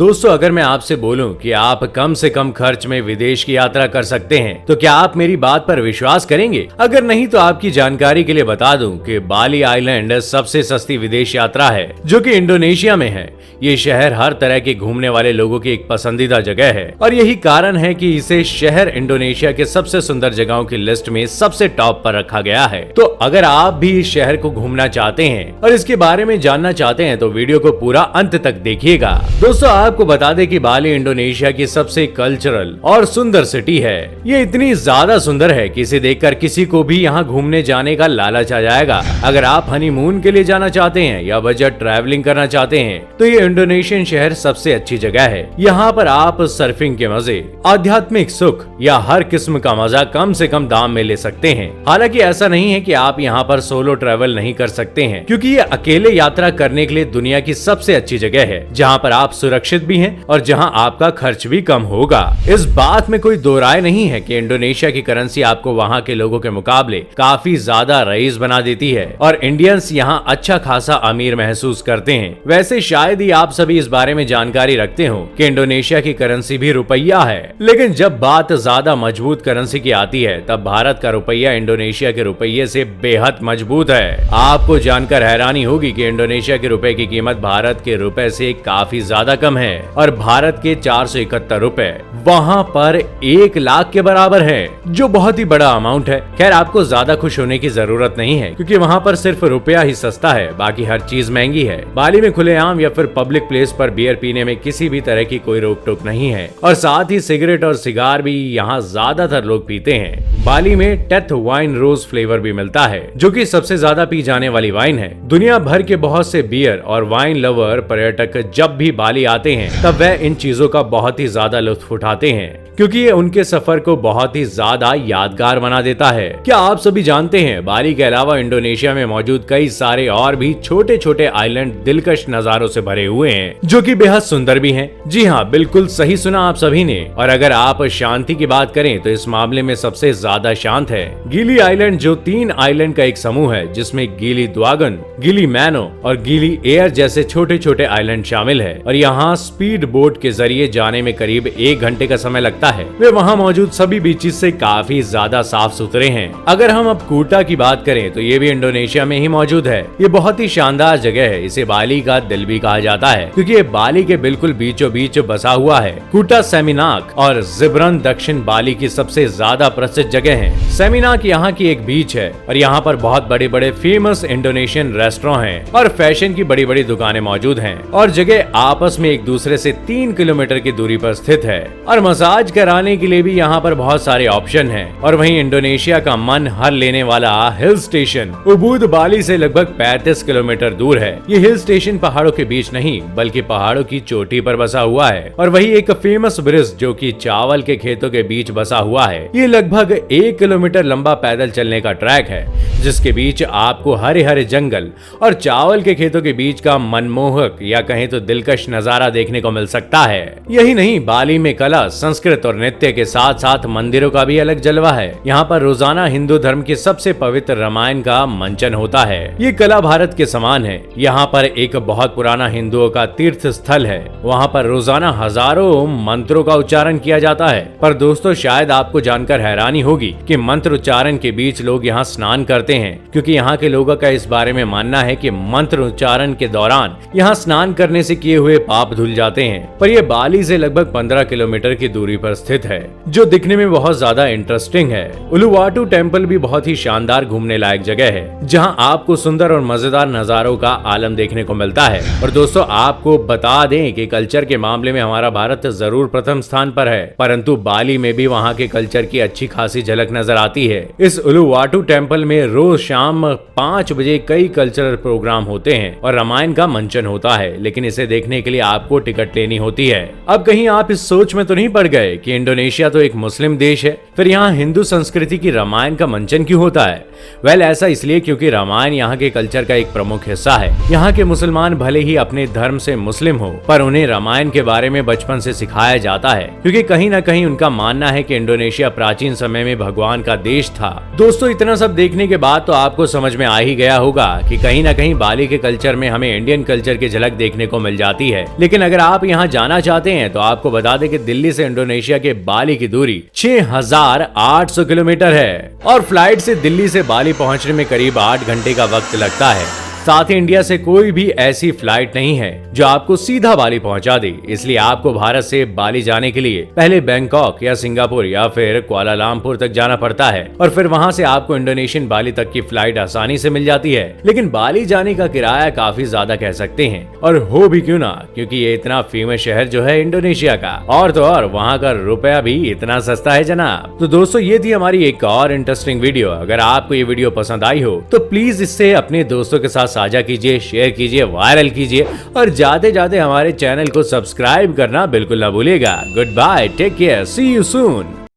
दोस्तों, अगर मैं आपसे बोलूं कि आप कम से कम खर्च में विदेश की यात्रा कर सकते हैं, तो क्या आप मेरी बात पर विश्वास करेंगे? अगर नहीं तो आपकी जानकारी के लिए बता दूं कि बाली आइलैंड सबसे सस्ती विदेश यात्रा है, जो कि इंडोनेशिया में है। ये शहर हर तरह के घूमने वाले लोगों की एक पसंदीदा जगह है और यही कारण है कि इसे शहर इंडोनेशिया के सबसे सुंदर जगहों की लिस्ट में सबसे टॉप पर रखा गया है। तो अगर आप भी इस शहर को घूमना चाहते हैं और इसके बारे में जानना चाहते हैं, तो वीडियो को पूरा अंत तक देखिएगा। दोस्तों, आपको बता दें कि बाली इंडोनेशिया की सबसे कल्चरल और सुंदर सिटी है। ये इतनी ज्यादा सुंदर है कि इसे देखकर किसी को भी यहाँ घूमने जाने का लालच आ जाएगा। अगर आप हनीमून के लिए जाना चाहते हैं या बजट ट्रैवलिंग करना चाहते हैं, तो ये इंडोनेशियन शहर सबसे अच्छी जगह है। यहाँ पर आप सर्फिंग के मजे, आध्यात्मिक सुख या हर किस्म का मजा कम से कम दाम में ले सकते हैं। हालांकि ऐसा नहीं है कि आप यहाँ पर सोलो ट्रैवल नहीं कर सकते हैं, क्योंकि ये अकेले यात्रा करने के लिए दुनिया की सबसे अच्छी जगह है, जहाँ पर आप सुरक्षित भी हैं और जहाँ आपका खर्च भी कम होगा। इस बात में कोई दो राय नहीं है कि इंडोनेशिया की करेंसी आपको वहाँ के लोगों के मुकाबले काफी ज्यादा रईस बना देती है और इंडियंस यहाँ अच्छा खासा अमीर महसूस करते हैं। वैसे शायद ही आप सभी इस बारे में जानकारी रखते हो कि इंडोनेशिया की करेंसी भी रुपया है, लेकिन जब बात ज्यादा मजबूत करेंसी की आती है, तब भारत का रुपया इंडोनेशिया के रुपये से बेहद मजबूत है। आपको जानकर हैरानी होगी कि इंडोनेशिया के रुपए की कीमत भारत के रुपए से काफी ज्यादा कम है और भारत के 471 रुपए वहाँ पर 1 लाख के बराबर है, जो बहुत ही बड़ा अमाउंट है। खैर, आपको ज्यादा खुश होने की जरूरत नहीं है, क्योंकि वहाँ पर सिर्फ रुपया ही सस्ता है, बाकी हर चीज महंगी है। बाली में खुलेआम या फिर पब्लिक प्लेस पर बियर पीने में किसी भी तरह की कोई रोक टोक नहीं है और साथ ही सिगरेट और सिगार भी यहाँ ज्यादातर लोग पीते हैं। बाली में टेथ वाइन रोज फ्लेवर भी मिलता है, जो कि सबसे ज्यादा पी जाने वाली वाइन है। दुनिया भर के बहुत से बियर और वाइन लवर पर्यटक जब भी बाली आते हैं, तब वह इन चीजों का बहुत ही ज्यादा लुत्फ उठाते हैं, क्योंकि ये उनके सफर को बहुत ही ज्यादा यादगार बना देता है। क्या आप सभी जानते हैं, बाली के अलावा इंडोनेशिया में मौजूद कई सारे और भी छोटे छोटे आइलैंड दिलकश नजारों से भरे हुए हैं, जो कि बेहद सुंदर भी हैं। जी हाँ, बिल्कुल सही सुना आप सभी ने। और अगर आप शांति की बात करें, तो इस मामले में सबसे ज्यादा शांत है गीली आइलैंड, जो 3 आइलैंड का एक समूह है, जिसमें गीली द्वागन, गीली मैनो और गीली एयर जैसे छोटे छोटे आइलैंड शामिल है। और यहाँ स्पीड बोट के जरिए जाने में करीब 1 घंटे का समय लगता है। वे वहाँ मौजूद सभी बीचेस से काफी ज्यादा साफ सुथरे हैं। अगर हम अब कुटा की बात करें, तो ये भी इंडोनेशिया में ही मौजूद है। ये बहुत ही शानदार जगह है। इसे बाली का दिल भी कहा जाता है, क्योंकि ये बाली के बिल्कुल बीचों बीच बसा हुआ है। कुटा सेमिनाक और जिब्रन दक्षिण बाली की सबसे ज्यादा प्रसिद्ध जगह है। सेमिनाक यहाँ की एक बीच है और यहाँ पर बहुत बड़े बड़े फेमस इंडोनेशियन रेस्टोरेंट हैं और फैशन की बड़ी बड़ी दुकानें मौजूद हैं और जगह आपस में एक दूसरे से 3 किलोमीटर की दूरी पर स्थित है। और मसाज कराने के लिए भी यहाँ पर बहुत सारे ऑप्शन हैं। और वहीं इंडोनेशिया का मन हर लेने वाला हिल स्टेशन उबुद बाली से लगभग 35 किलोमीटर दूर है। ये हिल स्टेशन पहाड़ों के बीच नहीं, बल्कि पहाड़ों की चोटी पर बसा हुआ है। और वही एक फेमस ब्रिज, जो कि चावल के खेतों के बीच बसा हुआ है। ये लगभग 1 किलोमीटर लंबा पैदल चलने का ट्रैक है, जिसके बीच आपको हरे हरे जंगल और चावल के खेतों के बीच का मनमोहक या कहें तो दिलकश नजारा देखने को मिल सकता है। यही नहीं, बाली में कला, संस्कृत और नृत्य के साथ साथ मंदिरों का भी अलग जलवा है। यहाँ पर रोजाना हिंदू धर्म की सबसे पवित्र रामायण का मंचन होता है। ये कला भारत के समान है। यहाँ पर एक बहुत पुराना हिंदुओं का तीर्थ स्थल है। वहाँ पर रोजाना हजारों मंत्रों का उच्चारण किया जाता है। पर दोस्तों, शायद आपको जानकर हैरानी होगी कि मंत्र उच्चारण के बीच लोग यहाँ स्नान करते हैं, क्योंकि यहाँ के लोगों का इस बारे में मानना है कि मंत्र उच्चारण के दौरान यहाँ स्नान करने से किए हुए पाप धुल जाते हैं। पर यह बाली से लगभग 15 किलोमीटर की दूरी पर स्थित है, जो दिखने में बहुत ज्यादा इंटरेस्टिंग है। उलुवाटू टेम्पल भी बहुत ही शानदार घूमने लायक जगह है, जहाँ आपको सुंदर और मजेदार नजारों का आलम देखने को मिलता है। और दोस्तों, आपको बता दें कि कल्चर के मामले में हमारा भारत जरूर प्रथम स्थान पर है, परंतु बाली में भी वहाँ के कल्चर की अच्छी खासी झलक नजर आती है। इस उलुवाटू टेम्पल में रोज शाम 5 बजे कई कल्चरल प्रोग्राम होते हैं और रामायण का मंचन होता है, लेकिन इसे देखने के लिए आपको टिकट लेनी होती है। अब कहीं आप इस सोच में तो नहीं नहीं पड़ गए कि इंडोनेशिया तो एक मुस्लिम देश है, फिर यहाँ हिंदू संस्कृति की रामायण का मंचन क्यों होता है? वेल, ऐसा इसलिए क्योंकि रामायण यहाँ के कल्चर का एक प्रमुख हिस्सा है। यहाँ के मुसलमान भले ही अपने धर्म से मुस्लिम हो, पर उन्हें रामायण के बारे में बचपन से सिखाया जाता है, क्योंकि कहीं ना कहीं उनका मानना है कि इंडोनेशिया प्राचीन समय में भगवान का देश था। दोस्तों, इतना सब देखने के बाद तो आपको समझ में आ ही गया होगा कि कहीं ना कहीं बाली के कल्चर में हमें इंडियन कल्चर की झलक देखने को मिल जाती है। लेकिन अगर आप यहाँ जाना चाहते हैं तो आपको बता दें कि दिल्ली से इंडोनेशिया के बाली की दूरी 6800 किलोमीटर है और फ्लाइट से दिल्ली से बाली पहुंचने में करीब 8 घंटे का वक्त लगता है। साथ ही इंडिया से कोई भी ऐसी फ्लाइट नहीं है जो आपको सीधा बाली पहुंचा दे, इसलिए आपको भारत से बाली जाने के लिए पहले बैंकॉक या सिंगापुर या फिर कुआलालंपुर तक जाना पड़ता है और फिर वहां से आपको इंडोनेशियन बाली तक की फ्लाइट आसानी से मिल जाती है। लेकिन बाली जाने का किराया काफी ज्यादा कह सकते हैं, और हो भी क्यों ना, क्योंकि ये इतना फेमस शहर जो है इंडोनेशिया का, और तो और वहाँ का रुपया भी इतना सस्ता है जनाब। तो दोस्तों, ये थी हमारी एक और इंटरेस्टिंग वीडियो। अगर आपको ये वीडियो पसंद आई हो तो प्लीज इससे अपने दोस्तों के साथ साझा कीजिए, शेयर कीजिए, वायरल कीजिए और जाते जाते हमारे चैनल को सब्सक्राइब करना बिल्कुल ना भूलिएगा। Goodbye, take care, see you soon.